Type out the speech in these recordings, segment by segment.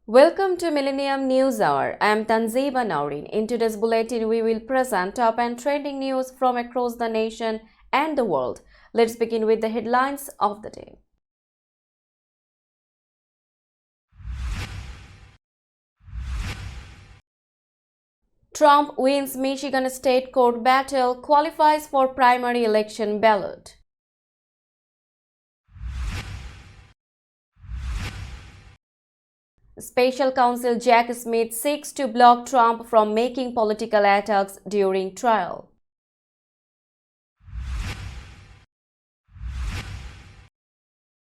Welcome to Millennium News Hour. I am Tanzeba Naurin. In today's bulletin, we will present top and trending news from across the nation and the world. Let's begin with the headlines of the day. Trump wins Michigan state court battle, qualifies for primary election ballot. Special counsel Jack Smith seeks to block Trump from making political attacks during trial.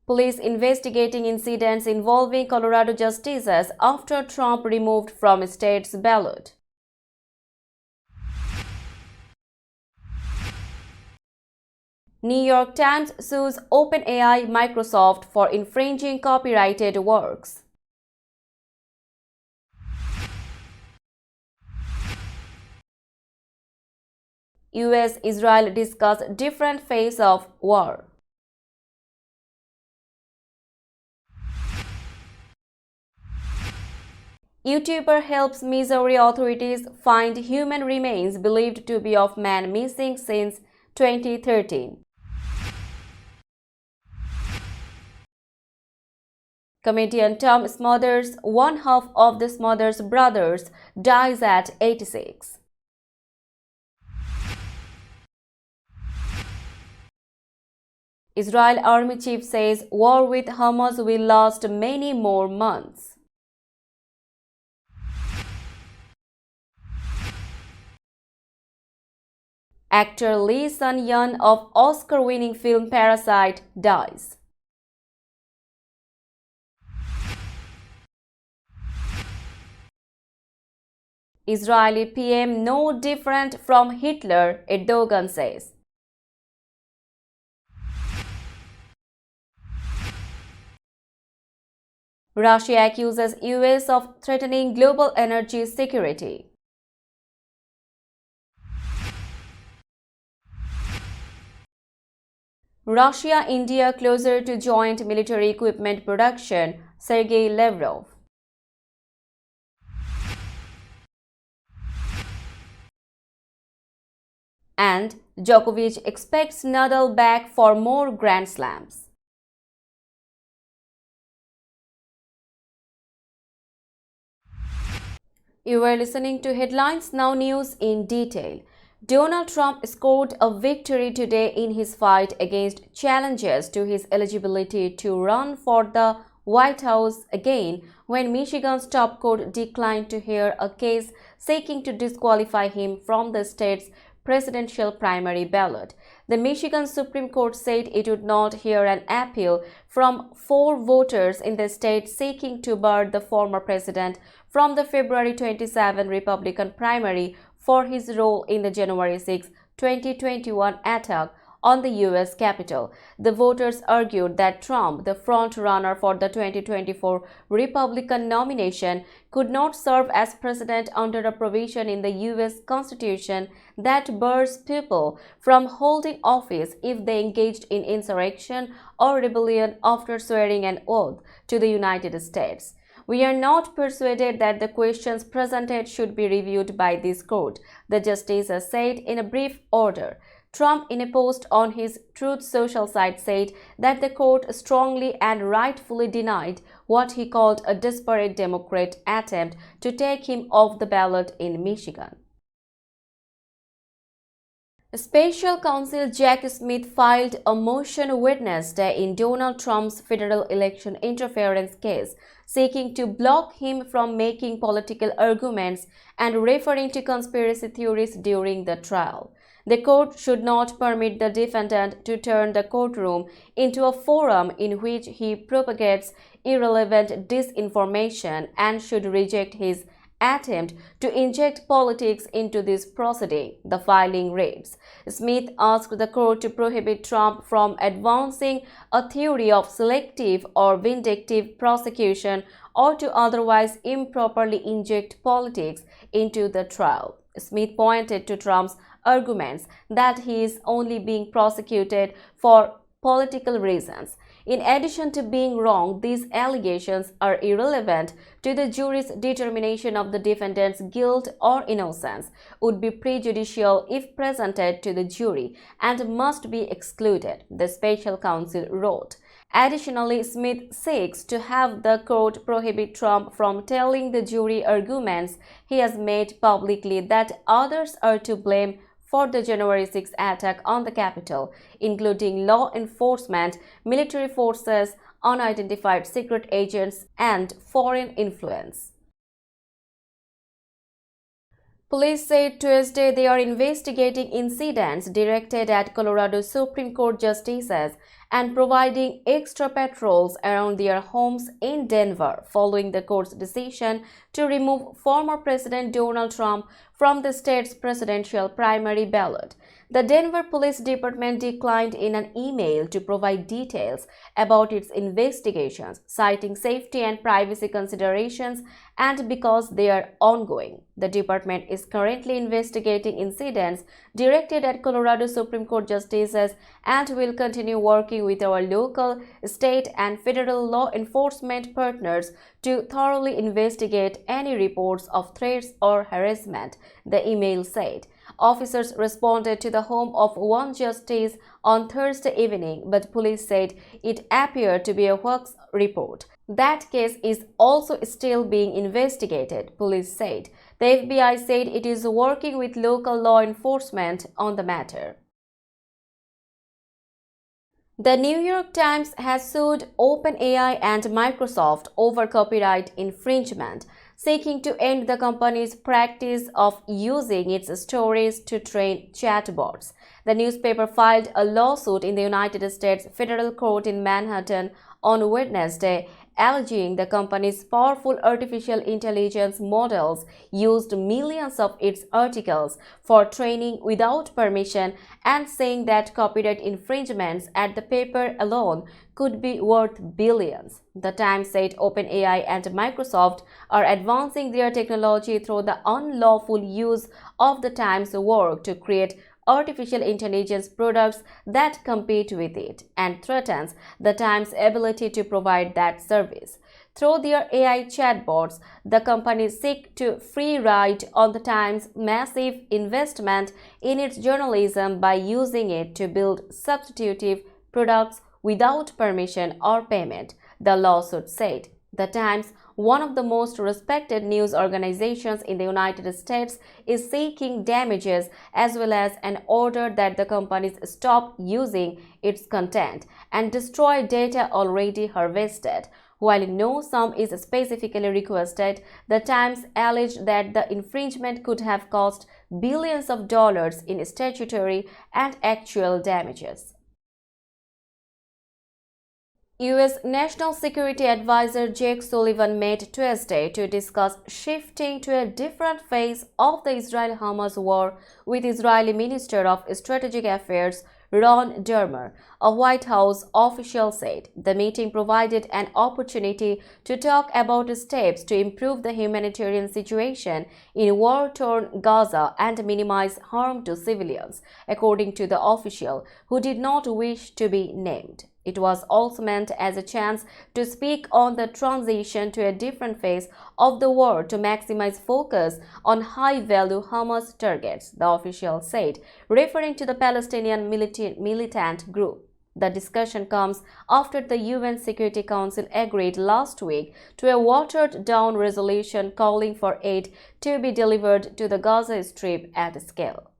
Police investigating incidents involving Colorado justices after Trump removed from state's ballot. New York Times sues OpenAI Microsoft for infringing copyrighted works. US-Israel discuss different phase of war. YouTuber helps Missouri authorities find human remains believed to be of man missing since 2013. Comedian Tom Smothers, one half of the Smothers brothers, dies at 86. Israel Army Chief says war with Hamas will last many more months. Actor Lee Sun-yeon of Oscar-winning film Parasite dies. Israeli PM no different from Hitler, Erdogan says. Russia accuses US of threatening global energy security. Russia-India closer to joint military equipment production, Sergei Lavrov. And Djokovic expects Nadal back for more Grand Slams. You are listening to Headlines Now News in detail. Donald Trump scored a victory today in his fight against challenges to his eligibility to run for the White House again when Michigan's top court declined to hear a case seeking to disqualify him from the state's presidential primary ballot. The Michigan Supreme Court said it would not hear an appeal from 4 voters in the state seeking to bar the former president from the February 27 Republican primary for his role in the January 6, 2021 attack on the U.S. Capitol. The voters argued that Trump, the front-runner for the 2024 Republican nomination, could not serve as president under a provision in the U.S. Constitution that bars people from holding office if they engaged in insurrection or rebellion after swearing an oath to the United States. We are not persuaded that the questions presented should be reviewed by this court, the justices said in a brief order. Trump, in a post on his Truth Social site, said that the court strongly and rightfully denied what he called a desperate Democrat attempt to take him off the ballot in Michigan. Special counsel Jack Smith filed a motion Wednesday in Donald Trump's federal election interference case, seeking to block him from making political arguments and referring to conspiracy theories during the trial. The court should not permit the defendant to turn the courtroom into a forum in which he propagates irrelevant disinformation and should reject his attempt to inject politics into this proceeding, the filing reads. Smith asked the court to prohibit Trump from advancing a theory of selective or vindictive prosecution or to otherwise improperly inject politics into the trial. Smith pointed to Trump's arguments that he is only being prosecuted for political reasons. In addition to being wrong, these allegations are irrelevant to the jury's determination of the defendant's guilt or innocence, would be prejudicial if presented to the jury, and must be excluded, the special counsel wrote. Additionally, Smith seeks to have the court prohibit Trump from telling the jury arguments he has made publicly that others are to blame for the January 6 attack on the Capitol, including law enforcement, military forces, unidentified secret agents, and foreign influence. Police said Tuesday they are investigating incidents directed at Colorado Supreme Court justices and providing extra patrols around their homes in Denver following the court's decision to remove former President Donald Trump from the state's presidential primary ballot. The Denver Police Department declined in an email to provide details about its investigations, citing safety and privacy considerations and because they are ongoing. The department is currently investigating incidents directed at Colorado Supreme Court justices and will continue working with our local, state, and federal law enforcement partners to thoroughly investigate any reports of threats or harassment, the email said. Officers responded to the home of one justice on Thursday evening, but police said it appeared to be a hoax report. That case is also still being investigated, police said. The FBI said it is working with local law enforcement on the matter. The New York Times has sued OpenAI and Microsoft over copyright infringement, seeking to end the company's practice of using its stories to train chatbots. The newspaper filed a lawsuit in the United States Federal Court in Manhattan on Wednesday, alleging the company's powerful artificial intelligence models used millions of its articles for training without permission and saying that copyright infringements at the paper alone could be worth billions. The Times said OpenAI and Microsoft are advancing their technology through the unlawful use of the Times' work to create artificial intelligence products that compete with it and threatens the Times' ability to provide that service. Through their AI chatbots, the companies seek to free ride on the Times' massive investment in its journalism by using it to build substitutive products without permission or payment, the lawsuit said. The Times, one of the most respected news organizations in the United States, is seeking damages as well as an order that the companies stop using its content and destroy data already harvested. While no sum is specifically requested, the Times alleged that the infringement could have cost billions of dollars in statutory and actual damages. U.S. National Security Advisor Jake Sullivan met Tuesday to discuss shifting to a different phase of the Israel-Hamas war with Israeli Minister of Strategic Affairs Ron Dermer, a White House official said. The meeting provided an opportunity to talk about steps to improve the humanitarian situation in war-torn Gaza and minimize harm to civilians, according to the official, who did not wish to be named. It was also meant as a chance to speak on the transition to a different phase of the war to maximize focus on high-value Hamas targets, the official said, referring to the Palestinian militant group. The discussion comes after the UN Security Council agreed last week to a watered-down resolution calling for aid to be delivered to the Gaza Strip at scale.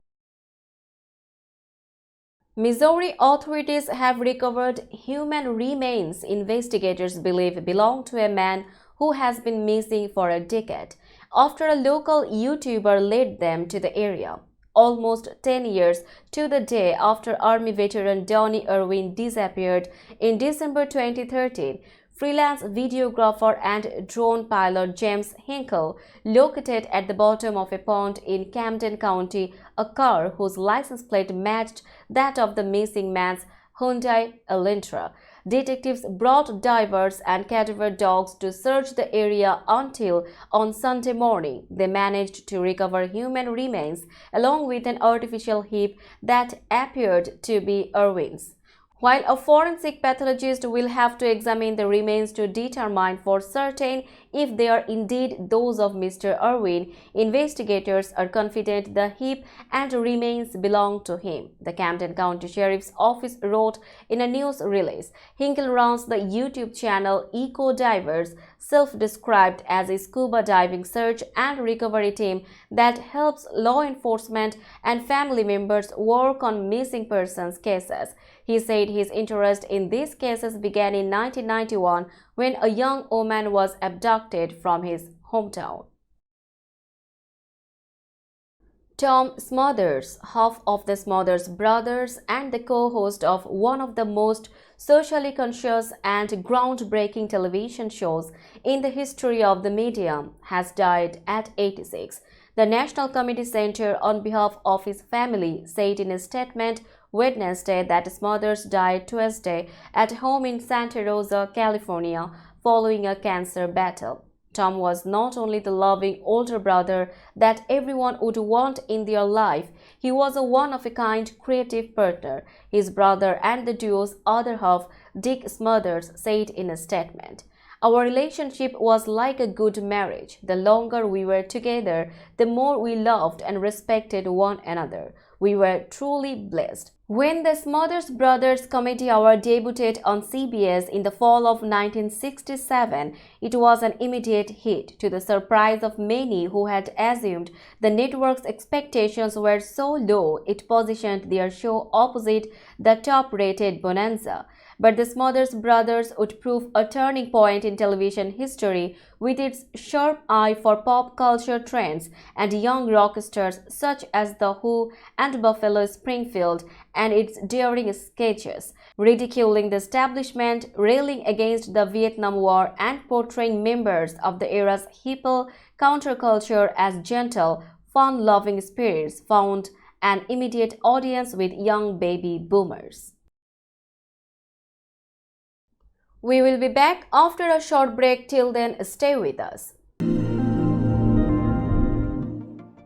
Missouri authorities have recovered human remains investigators believe belong to a man who has been missing for a decade, after a local YouTuber led them to the area. Almost 10 years to the day after Army veteran Donnie Irwin disappeared in December 2013, freelance videographer and drone pilot James Hinkle located at the bottom of a pond in Camden County a car whose license plate matched that of the missing man's Hyundai Elantra. Detectives brought divers and cadaver dogs to search the area until, on Sunday morning, they managed to recover human remains along with an artificial hip that appeared to be Irwin's. while a forensic pathologist will have to examine the remains to determine for certain if they are indeed those of Mr. Irwin. Investigators are confident the heap and remains belong to him, the Camden County Sheriff's Office wrote in a news release. Hinkle runs the YouTube channel Eco Divers, self-described as a scuba diving search and recovery team that helps law enforcement and family members work on missing persons cases. He said his interest in these cases began in 1991 when a young woman was abducted from his hometown. Tom Smothers, half of the Smothers Brothers and the co-host of one of the most socially conscious and groundbreaking television shows in the history of the medium, has died at 86. The National Comedy Center, on behalf of his family, said in a statement Wednesday that Smothers died Tuesday at home in Santa Rosa, California, following a cancer battle. Tom was not only the loving older brother that everyone would want in their life, he was a one-of-a-kind creative partner, his brother and the duo's other half, Dick Smothers, said in a statement. Our relationship was like a good marriage. The longer we were together, the more we loved and respected one another. We were truly blessed. When the Smothers Brothers Comedy Hour debuted on CBS in the fall of 1967, it was an immediate hit, to the surprise of many who had assumed the network's expectations were so low it positioned their show opposite the top-rated Bonanza. But the Smothers Brothers would prove a turning point in television history with its sharp eye for pop culture trends and young rock stars such as The Who and Buffalo Springfield, and its daring sketches, ridiculing the establishment, railing against the Vietnam War, and portraying members of the era's hippie counterculture as gentle, fun-loving spirits, found an immediate audience with young baby boomers. We will be back after a short break. Till then, stay with us.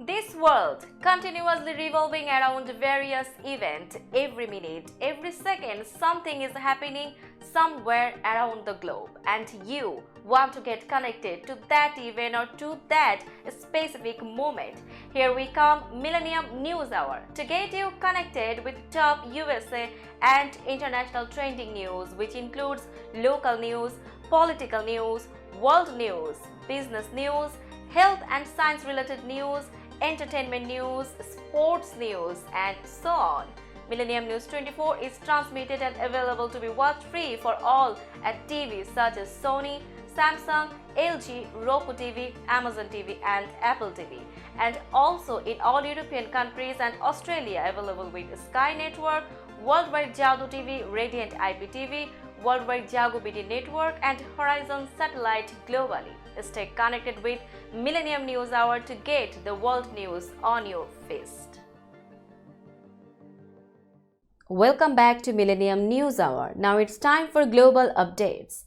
This world continuously revolving around various events. Every minute, every second, something is happening somewhere around the globe, and you want to get connected to that event or to that specific moment. Here we come, Millennium News Hour, to get you connected with top USA and international trending news, which includes local news, political news, world news, business news, health and science related news, entertainment news, sports news, and so on. Millennium News 24 is transmitted and available to be watched free for all at TVs such as Sony, Samsung, LG, Roku TV, Amazon TV, and Apple TV, and also in all European countries and Australia, available with Sky Network, Worldwide Jago TV, Radiant IPTV, Worldwide Jago BD Network, and Horizon Satellite globally. Stay connected with Millennium News Hour to get the world news on your fist. Welcome back to Millennium News Hour. Now it's time for global updates.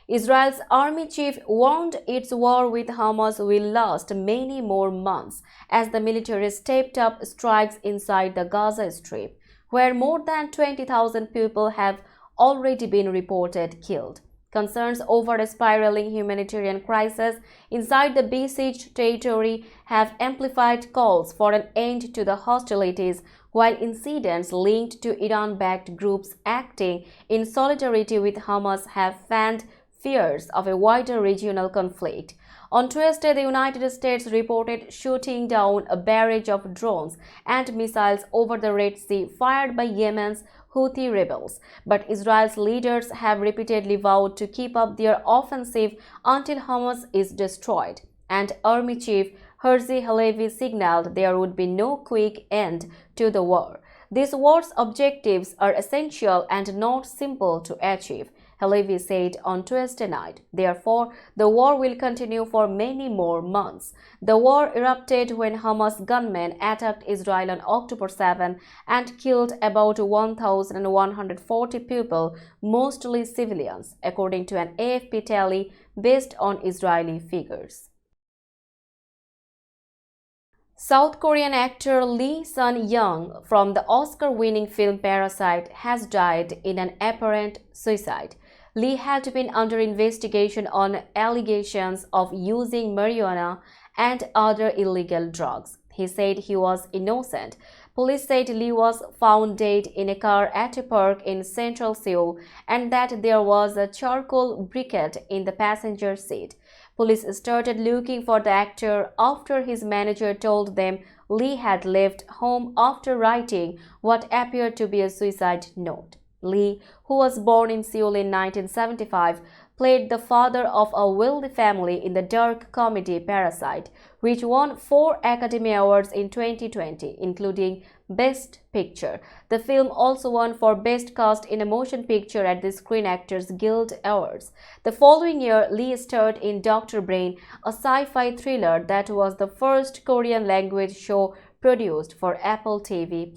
Israel's army chief warned its war with Hamas will last many more months as the military stepped up strikes inside the Gaza Strip, where more than 20,000 people have already been reported killed. Concerns over a spiraling humanitarian crisis inside the besieged territory have amplified calls for an end to the hostilities, while incidents linked to Iran-backed groups acting in solidarity with Hamas have fanned fears of a wider regional conflict. On Tuesday, the United States reported shooting down a barrage of drones and missiles over the Red Sea fired by Yemen's Houthi rebels, but Israel's leaders have repeatedly vowed to keep up their offensive until Hamas is destroyed, and Army Chief Herzi Halevi signaled there would be no quick end to the war. This war's objectives are essential and not simple to achieve, Halevi said on Tuesday night. Therefore, the war will continue for many more months. The war erupted when Hamas gunmen attacked Israel on October 7 and killed about 1,140 people, mostly civilians, according to an AFP tally based on Israeli figures. South Korean actor Lee Sun-young from the Oscar-winning film Parasite has died in an apparent suicide. Lee had been under investigation on allegations of using marijuana and other illegal drugs. He said he was innocent. Police said Lee was found dead in a car at a park in central Seoul and that there was a charcoal briquette in the passenger seat. Police started looking for the actor after his manager told them Lee had left home after writing what appeared to be a suicide note. Lee, who was born in Seoul in 1975, played the father of a wealthy family in the dark comedy Parasite, which won 4 Academy Awards in 2020, including Best Picture. The film also won for Best Cast in a Motion Picture at the Screen Actors Guild Awards. The following year, Lee starred in Dr. Brain, a sci-fi thriller that was the first Korean-language show produced for Apple TV+.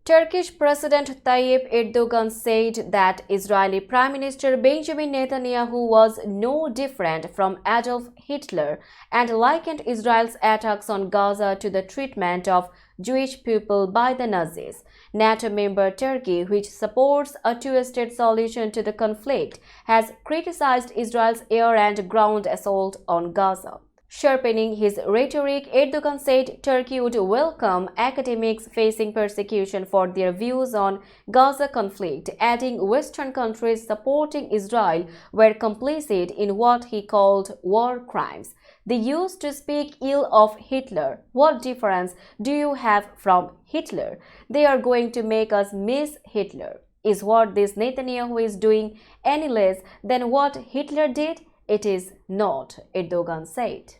Turkish President Tayyip Erdogan said that Israeli Prime Minister Benjamin Netanyahu was no different from Adolf Hitler and likened Israel's attacks on Gaza to the treatment of Jewish people by the Nazis. NATO member Turkey, which supports a two-state solution to the conflict, has criticized Israel's air and ground assault on Gaza. Sharpening his rhetoric, Erdogan said Turkey would welcome academics facing persecution for their views on Gaza conflict, adding Western countries supporting Israel were complicit in what he called war crimes. They used to speak ill of Hitler. What difference do you have from Hitler? They are going to make us miss Hitler. Is what this Netanyahu is doing any less than what Hitler did? It is not, Erdogan said.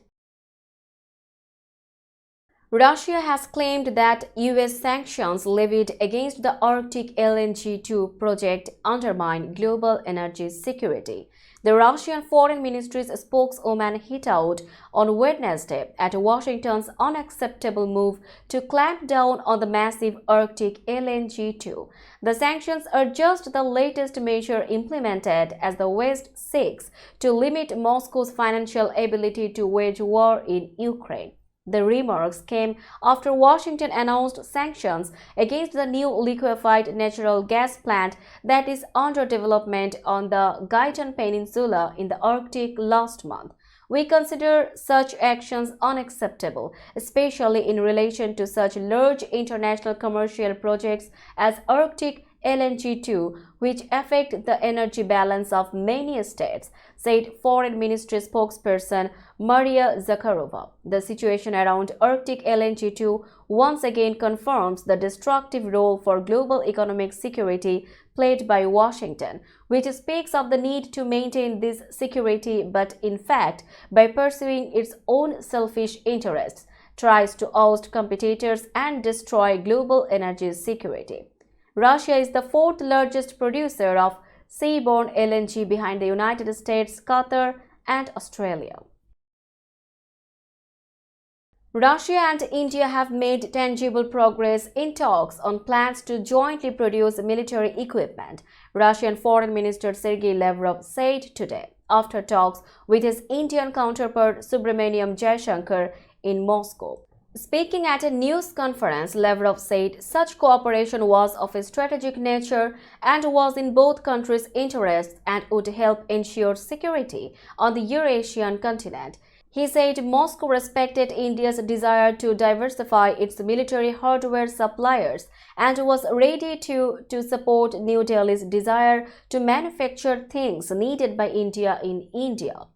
Russia has claimed that US sanctions levied against the Arctic LNG-2 project undermine global energy security. The Russian Foreign Ministry's spokeswoman hit out on Wednesday at Washington's unacceptable move to clamp down on the massive Arctic LNG-2. The sanctions are just the latest measure implemented as the West seeks to limit Moscow's financial ability to wage war in Ukraine. The remarks came after Washington announced sanctions against the new liquefied natural gas plant that is under development on the Guyton Peninsula in the Arctic last month. We consider such actions unacceptable, especially in relation to such large international commercial projects as Arctic LNG-2, which affect the energy balance of many states, said Foreign Ministry spokesperson Maria Zakharova. The situation around Arctic LNG-2 once again confirms the destructive role for global economic security played by Washington, which speaks of the need to maintain this security but in fact, by pursuing its own selfish interests, tries to oust competitors and destroy global energy security. Russia is the fourth largest producer of seaborne LNG behind the United States, Qatar, and Australia. Russia and India have made tangible progress in talks on plans to jointly produce military equipment, Russian Foreign Minister Sergei Lavrov said today, after talks with his Indian counterpart Subramaniam Jaishankar in Moscow. Speaking at a news conference, Lavrov said such cooperation was of a strategic nature and was in both countries' interests and would help ensure security on the Eurasian continent. He said Moscow respected India's desire to diversify its military hardware suppliers and was ready to support New Delhi's desire to manufacture things needed by India in India.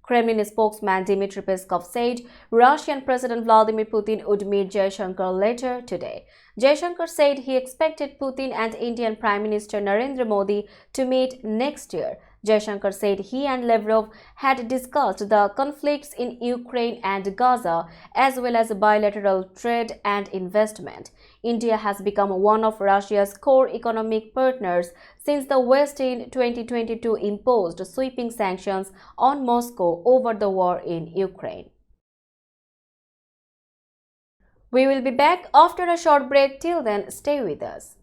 Kremlin spokesman Dmitry Peskov said Russian President Vladimir Putin would meet Jaishankar later today. Jaishankar said he expected Putin and Indian Prime Minister Narendra Modi to meet next year. Jaishankar said he and Lavrov had discussed the conflicts in Ukraine and Gaza, as well as bilateral trade and investment. India has become one of Russia's core economic partners since the West in 2022 imposed sweeping sanctions on Moscow over the war in Ukraine. We will be back after a short break. Till then, stay with us.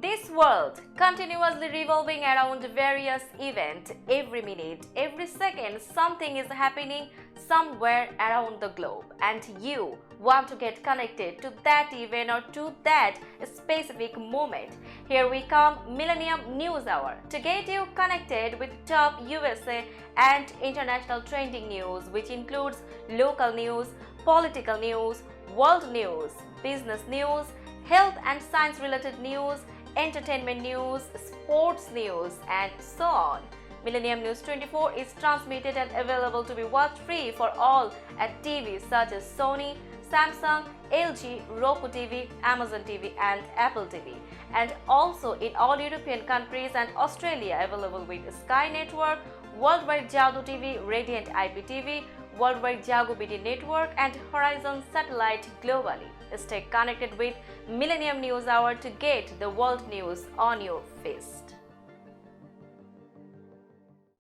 This world continuously revolving around various events. Every minute, every second, something is happening somewhere around the globe, and you want to get connected to that event or to that specific moment. Here we come, Millennium News Hour, to get you connected with top USA and international trending news, which includes local news, political news, world news, business news, health and science related news, entertainment news, sports news, and so on. Millennium News 24 is transmitted and available to be watched free for all at TVs such as Sony, Samsung, LG, Roku TV, Amazon TV, and Apple TV, and also in all European countries and Australia, available with Sky Network, Worldwide Jago TV, Radiant IPTV, Worldwide Jago BT Network, and Horizon Satellite globally. Stay connected with Millennium News Hour to get the world news on your fist.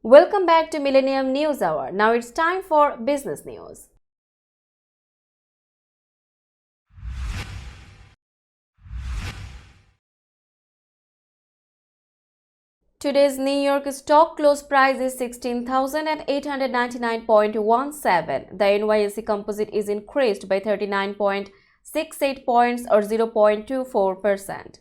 Welcome back to Millennium News Hour. Now it's time for business news. Today's New York stock close price is 16,899.17. The NYSE Composite is increased by 39.68 points or 0.24%.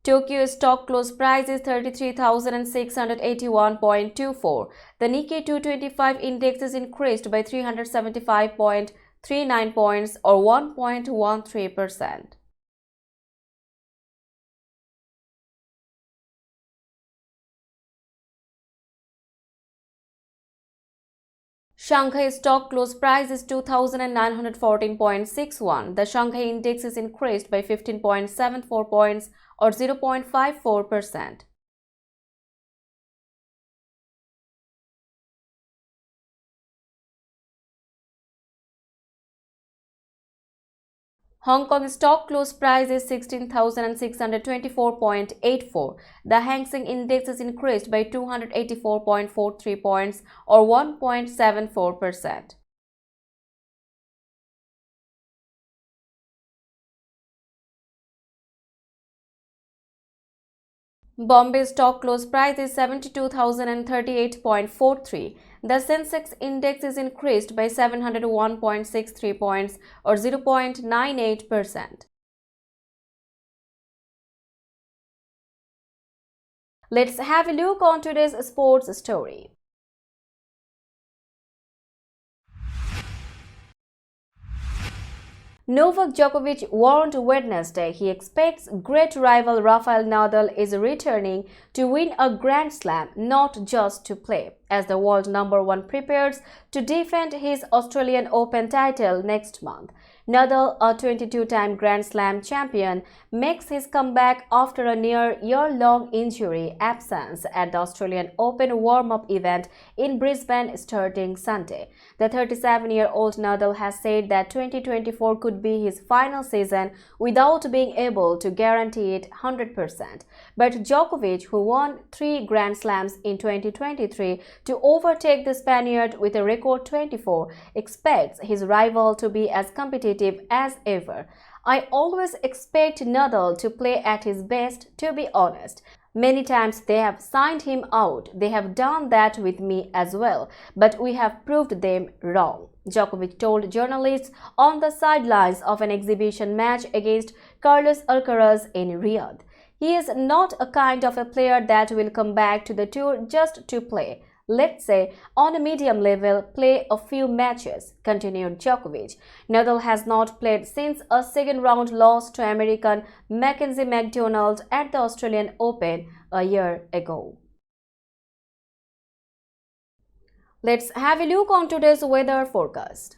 Tokyo stock close price is 33,681.24. The Nikkei 225 index is increased by 375.39 points or 1.13%. Shanghai stock close price is 2,914.61. The Shanghai index is increased by 15.74 points or 0.54%. Hong Kong stock close price is 16,624.84. The Hang Seng index is increased by 284.43 points or 1.74%. Bombay stock close price is 72,038.43. The Sensex index is increased by 701.63 points or 0.98%. Let's have a look on today's sports story. Novak Djokovic warned Wednesday he expects great rival Rafael Nadal is returning to win a Grand Slam, not just to play, as the world number one prepares to defend his Australian Open title next month. Nadal, a 22-time Grand Slam champion, makes his comeback after a near year-long injury absence at the Australian Open warm-up event in Brisbane starting Sunday. The 37-year-old Nadal has said that 2024 could be his final season without being able to guarantee it 100%. But Djokovic, who won 3 Grand Slams in 2023 to overtake the Spaniard with a record 24, expects his rival to be as competitive as ever. I always expect Nadal to play at his best, to be honest. Many times they have signed him out. They have done that with me as well, but we have proved them wrong, Djokovic told journalists on the sidelines of an exhibition match against Carlos Alcaraz in Riyadh. He is not a kind of a player that will come back to the tour just to play. Let's say, on a medium level, play a few matches, continued Djokovic. Nadal has not played since a second-round loss to American Mackenzie McDonald at the Australian Open a year ago. Let's have a look on today's weather forecast.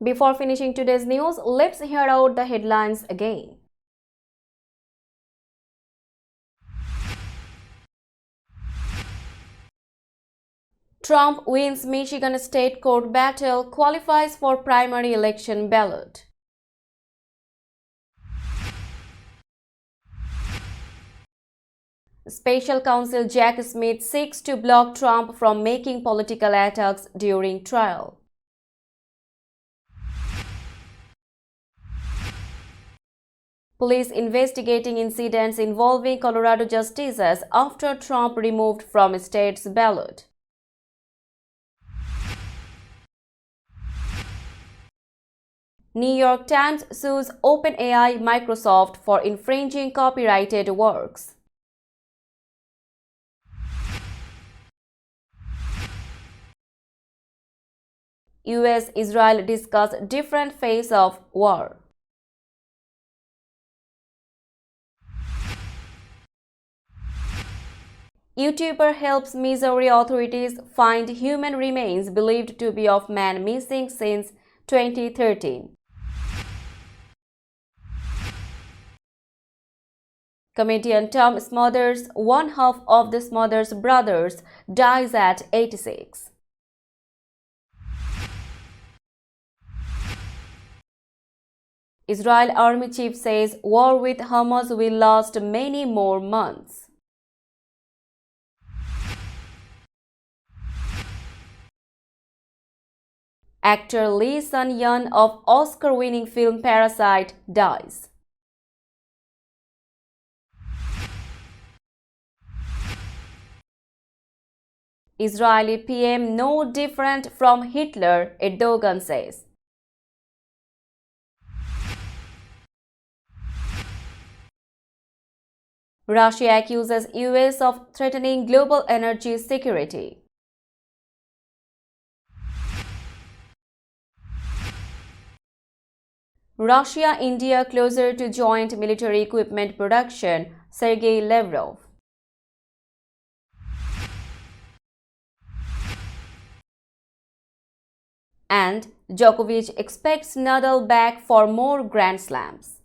Before finishing today's news, let's hear out the headlines again. Trump wins Michigan state court battle, qualifies for primary election ballot. Special counsel Jack Smith seeks to block Trump from making political attacks during trial. Police investigating incidents involving Colorado justices after Trump removed from state's ballot. New York Times sues OpenAI Microsoft for infringing copyrighted works. US-Israel discuss different phase of war. YouTuber helps Missouri authorities find human remains believed to be of man missing since 2013. Comedian Tom Smothers, one half of the Smothers brothers, dies at 86. Israel Army Chief says war with Hamas will last many more months. Actor Lee Sun-yeon of Oscar-winning film Parasite dies. Israeli PM no different from Hitler, Erdogan says. Russia accuses US of threatening global energy security. Russia-India closer to joint military equipment production, Sergei Lavrov. And Djokovic expects Nadal back for more Grand Slams.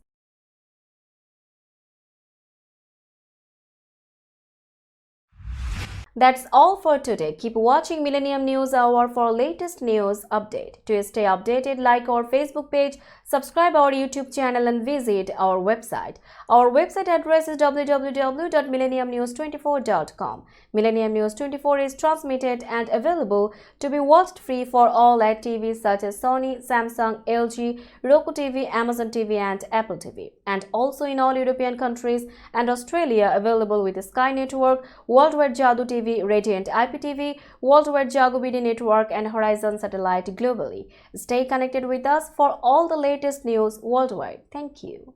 That's all for today. Keep watching Millennium News Hour for latest news update. To stay updated, like our Facebook page, subscribe our YouTube channel and visit our website. Our website address is www.millenniumnews24.com. Millennium News 24 is transmitted and available to be watched free for all at TVs such as Sony, Samsung, LG, Roku TV, Amazon TV and Apple TV. And also in all European countries and Australia, available with Sky Network, Worldwide Jadoo TV, Radiant IPTV, Worldwide Jago BD Network and Horizon Satellite globally. Stay connected with us for all the latest news worldwide. Thank you.